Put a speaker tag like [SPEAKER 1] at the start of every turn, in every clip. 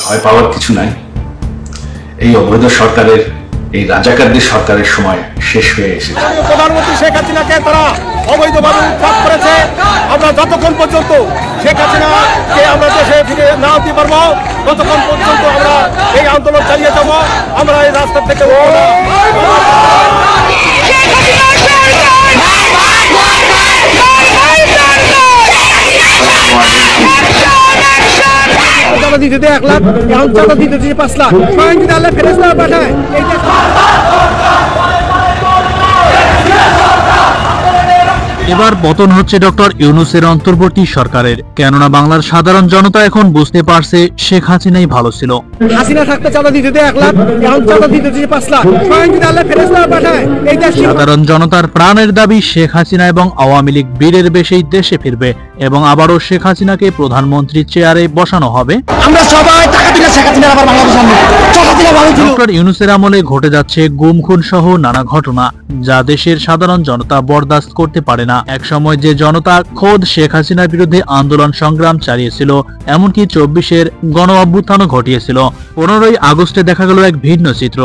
[SPEAKER 1] ভয় পাওয়ার কিছু নাই। এই অবৈধ সরকারের, এই রাজাকারদের সরকারের সময় শেষ হয়ে এসেছে।
[SPEAKER 2] প্রধানমন্ত্রী শেখ হাসিনাকে তারা অবৈধভাবে উৎখাত করেছে। আমরা যতক্ষণ পর্যন্ত শেখ হাসিনাকে আমরা দেশে ফিরে না আনতে পারবো, ততক্ষণ পর্যন্ত আমরা এই আন্দোলন চালিয়ে যাব। আমরা এই রাস্তা থেকে দিতে 1 লাখ, এখন চাঁদা দিতে 5 লাখ, স্বয়ং যদি আল্লাহ ফেরেশতা পাঠায়।
[SPEAKER 3] এবার পতন হচ্ছে ডক্টর ইউনূসের অন্তর্বর্তী সরকারের, কেননা বাংলার সাধারণ জনতা এখন বুঝতে পারছে শেখ হাসিনাই ভালো ছিল।
[SPEAKER 2] হাসিনা থাকতে চাঁদা দিতে 1 লাখ, এখন চাঁদা দিতে 5 লাখ, স্বয়ং যদি আল্লাহ ফেরেশতা পাঠায়।
[SPEAKER 3] সাধারণ জনতার প্রাণের দাবি শেখ হাসিনা এবং আওয়ামী লীগ বীরের বেশেই দেশে ফিরবে এবং আবারও শেখ হাসিনাকে প্রধানমন্ত্রীর চেয়ারে বসানো হবে।
[SPEAKER 2] আমরা সবাই টাকা দিলে শেখ হাসিনা আবার বাংলাদেশ আনবে।
[SPEAKER 3] ডক্টর ইউনূসের আমলে ঘটে যাচ্ছে গুম খুন সহ নানা ঘটনা, যা দেশের সাধারণ জনতা বরদাস্ত করতে পারে না। এক সময় যে জনতা খোদ শেখ হাসিনার বিরুদ্ধে আন্দোলন সংগ্রাম চালিয়েছিল, এমনকি 24-এর গণ অভ্যুত্থানও ঘটিয়েছিল, 15ই আগস্টে দেখা গেল এক ভিন্ন চিত্র।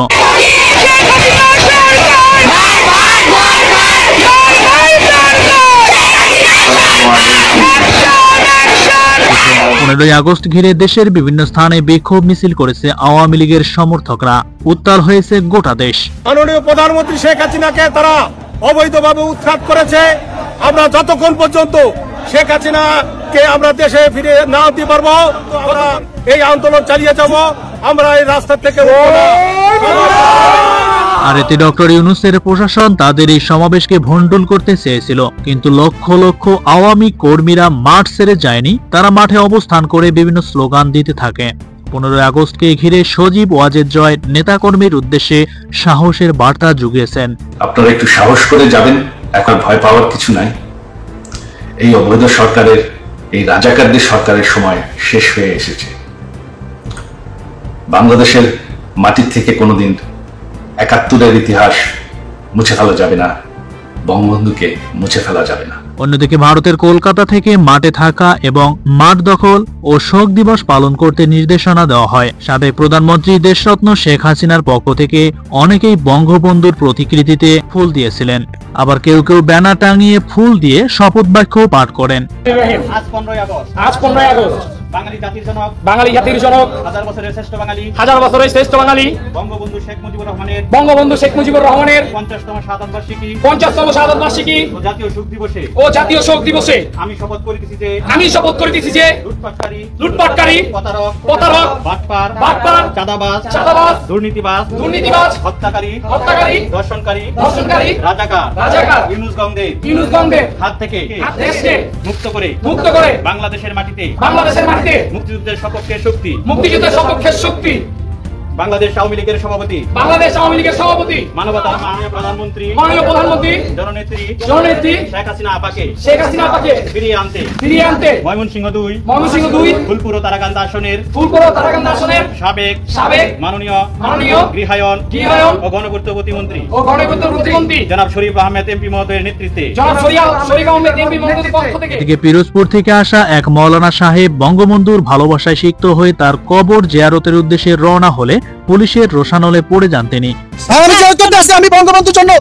[SPEAKER 3] 15ই আগস্ট ঘিরে দেশের বিভিন্ন স্থানে বিক্ষোভ মিছিল করেছে আওয়ামী লীগের সমর্থকরা। উত্তাল হয়েছে গোটা দেশ।
[SPEAKER 2] মাননীয় প্রধানমন্ত্রী শেখ হাসিনাকে তারা অবৈধভাবে উৎখাত করেছে। আমরা যতক্ষণ পর্যন্ত শেখ হাসিনাকে আমরা দেশে ফিরে না আনতে পারবো, আমরা এই আন্দোলন চালিয়ে যাব। আমরা এই রাস্তা থেকে
[SPEAKER 3] আর এতে ডক্টর ইউনূসের প্রশাসন তাদের এই সমাবেশকে ভণ্ডুল করতে চেয়েছিল, কিন্তু লক্ষ লক্ষ আওয়ামী কর্মীরা মাঠ ছেড়ে যায়নি। তারা মাঠে অবস্থান করে বিভিন্ন স্লোগান দিতে থাকে। 15ই আগস্টকে ঘিরে সজীব ওয়াজেদ জয় নেতাকর্মীর উদ্দেশ্যে সাহসের বার্তা জুগিয়েছেন।
[SPEAKER 1] আপনারা একটু সাহস করে যাবেন, এখন ভয় পাওয়ার কিছু নাই। এই অবৈধ সরকারের, এই রাজাকারদের সরকারের সময় শেষ হয়ে এসেছে। বাংলাদেশের মাটির থেকে কোনোদিন 71-এর ইতিহাস মুছে ফেলা যাবে না, বঙ্গবন্ধুকে মুছে ফেলা যাবে না।
[SPEAKER 3] অন্যদিকে ভারতের কলকাতা থেকে মাঠে থাকা এবং মাঠ দখল ও শোক দিবস পালন করতে নির্দেশনা দেওয়া হয়। সাবেক প্রধানমন্ত্রী দেশরত্ন শেখ হাসিনার পক্ষ থেকে অনেকেই বঙ্গবন্ধুর প্রতিকৃতিতে ফুল দিয়েছিলেন, আবার কেউ কেউ ব্যানার টাঙিয়ে ফুল দিয়ে শপথ বাক্য পাঠ করেন।
[SPEAKER 2] আজ 15ই আগস্ট বাঙালি জাতির জনক, হাজার বছরের শ্রেষ্ঠ বাঙালি বঙ্গবন্ধু শেখ মুজিবুর রহমানের 50তম শাহাদাত বার্ষিকী ও জাতীয় শোক দিবসে আমি শপথ করিতেছি যে লুটপাটকারী, প্রতারক, বাটপার, চাঁদাবাজ, দুর্নীতিবাজ, হত্যাকারী, ধর্ষণকারী, রাজাকার ইউনূস গংদের হাত থেকে মুক্ত করে বাংলাদেশের মাটিতে মুক্তিযুদ্ধের সপক্ষে শক্তি বাংলাদেশ আওয়ামী লীগের সভাপতি, মানবতার মাননীয় প্রধানমন্ত্রী জননেত্রী শেখ হাসিনা আপাকে ফিরিয়ে আনতে ময়মনসিংহ 2 ফুলপুর ও তারাকান্দা আসনের সাবেক মাননীয় গৃহায়ন ও গণপূর্ত প্রতিমন্ত্রী জনাব শরীফ আহমেদ এমপি মহোদয়ের নেতৃত্বে
[SPEAKER 3] পিরোজপুর থেকে আসা এক মৌলানা সাহেব বঙ্গবন্ধুর ভালোবাসায় সিক্ত হয়ে তার কবর জিয়ারতের উদ্দেশ্যে রওনা হলে পুলিশের রোষানলে পড়ে যান তিনি।
[SPEAKER 2] আমি বঙ্গবন্ধুর জন্য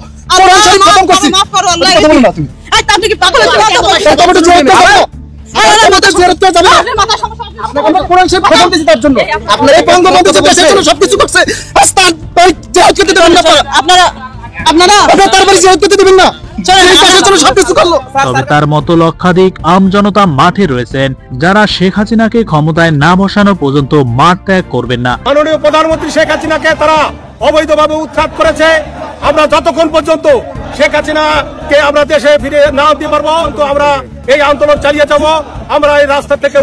[SPEAKER 3] তবে তার মতো লক্ষাধিক আমজনতা মাঠে রয়েছেন, যারা শেখ হাসিনাকে ক্ষমতায় না বসানো পর্যন্ত মাঠ ত্যাগ করবেন না।
[SPEAKER 2] মাননীয় প্রধানমন্ত্রী শেখ হাসিনাকে তারা অবৈধভাবে উৎখাত করেছে। আমরা যতক্ষণ পর্যন্ত শেখ হাসিনাকে আমরা দেশে ফিরে না আনতে পারবো, তো আমরা এই আন্দোলন চালিয়ে যাব। আমরা এই রাস্তা থেকে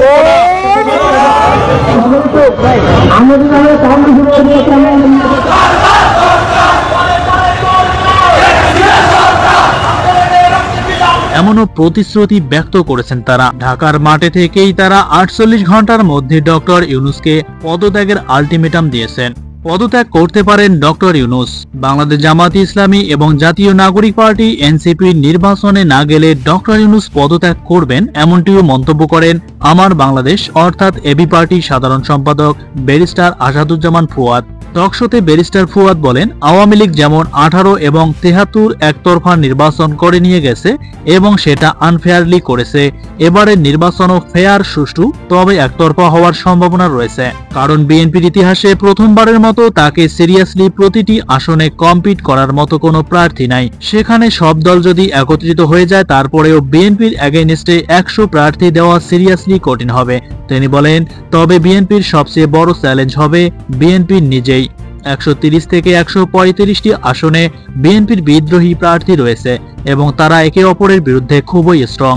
[SPEAKER 3] এমনও প্রতিশ্রুতি ব্যক্ত করেছেন তারা। ঢাকার মাঠে থেকেই তারা 48 ঘন্টার মধ্যে ডক্টর ইউনূসকে পদত্যাগের আলটিমেটাম দিয়েছেন। পদত্যাগ করতে পারেন ডক্টর ইউনূস। বাংলাদেশ জামায়াতে ইসলামী এবং জাতীয় নাগরিক পার্টি এনসিপি নির্বাচনে না গেলে ডক্টর ইউনূস পদত্যাগ করবেন, এমনটিও মন্তব্য করেন আমার বাংলাদেশ অর্থাৎ এবি পার্টির সাধারণ সম্পাদক ব্যারিস্টার আসাদুজ্জামান ফুয়াদ। টকশোতে ব্যারিস্টার ফুয়াদ বলেন, আওয়ামী লীগ যেমন 18 এবং 73 একতরফা নির্বাচন করে নিয়ে গেছে এবং সেটা আনফেয়ারলি করেছে, এবারের নির্বাচনও ফেয়ার, সুষ্ঠু, তবে একতরফা হওয়ার সম্ভাবনা রয়েছে। কারণ বিএনপির ইতিহাসে প্রথমবারের মতো তাকে সিরিয়াসলি প্রতিটি আসনে কম্পিট করার মতো কোনো প্রার্থী নাই। সেখানে সব দল যদি একত্রিত হয়ে যায় তারপরেও বিএনপির এগেইনস্টে 100 প্রার্থী দেওয়া সিরিয়াসলি কঠিন হবে। তিনি বলেন, তবে বিএনপির সবচেয়ে বড় চ্যালেঞ্জ হবে বিএনপির নিজেই। 130 থেকে 135টি আসনে বিএনপির বিদ্রোহী প্রার্থী রয়েছে এবং তারা একে অপরের বিরুদ্ধে খুবই স্ট্রং।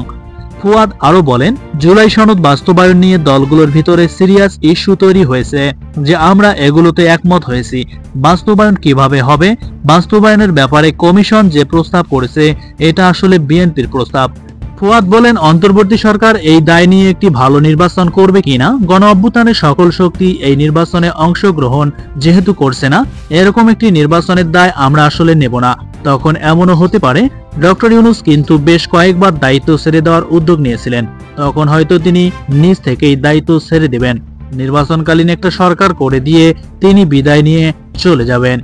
[SPEAKER 3] ফুয়াদ আরো বলেন, জুলাই সনদ বাস্তবায়ন নিয়ে দলগুলোর ভিতরে সিরিয়াস ইস্যু তৈরি হয়েছে যে আমরা এগুলোতে একমত হয়েছি। বাস্তবায়ন কিভাবে হবে, বাস্তবায়নের ব্যাপারে কমিশন যে প্রস্তাব করেছে এটা আসলে বিএনপির প্রস্তাব। ফুয়াদ বলেন, অন্তর্বর্তী সরকার এই দায় নিয়ে একটি ভালো নির্বাচন করবে কিনা, গণ অভ্যুত্থানের সকল শক্তি এই নির্বাচনে অংশগ্রহণ যেহেতু করছে না, এরকম একটি নির্বাচনের দায় আমরা আসলে নেব না। তখন এমনও হতে পারে ডক্টর ইউনূস কিন্তু বেশ কয়েকবার দায়িত্ব ছেড়ে দেওয়ার উদ্যোগ নিয়েছিলেন, তখন হয়তো তিনি নিজ থেকেই দায়িত্ব ছেড়ে দেবেন, নির্বাচনকালীন একটা সরকার করে দিয়ে তিনি বিদায় নিয়ে চলে যাবেন।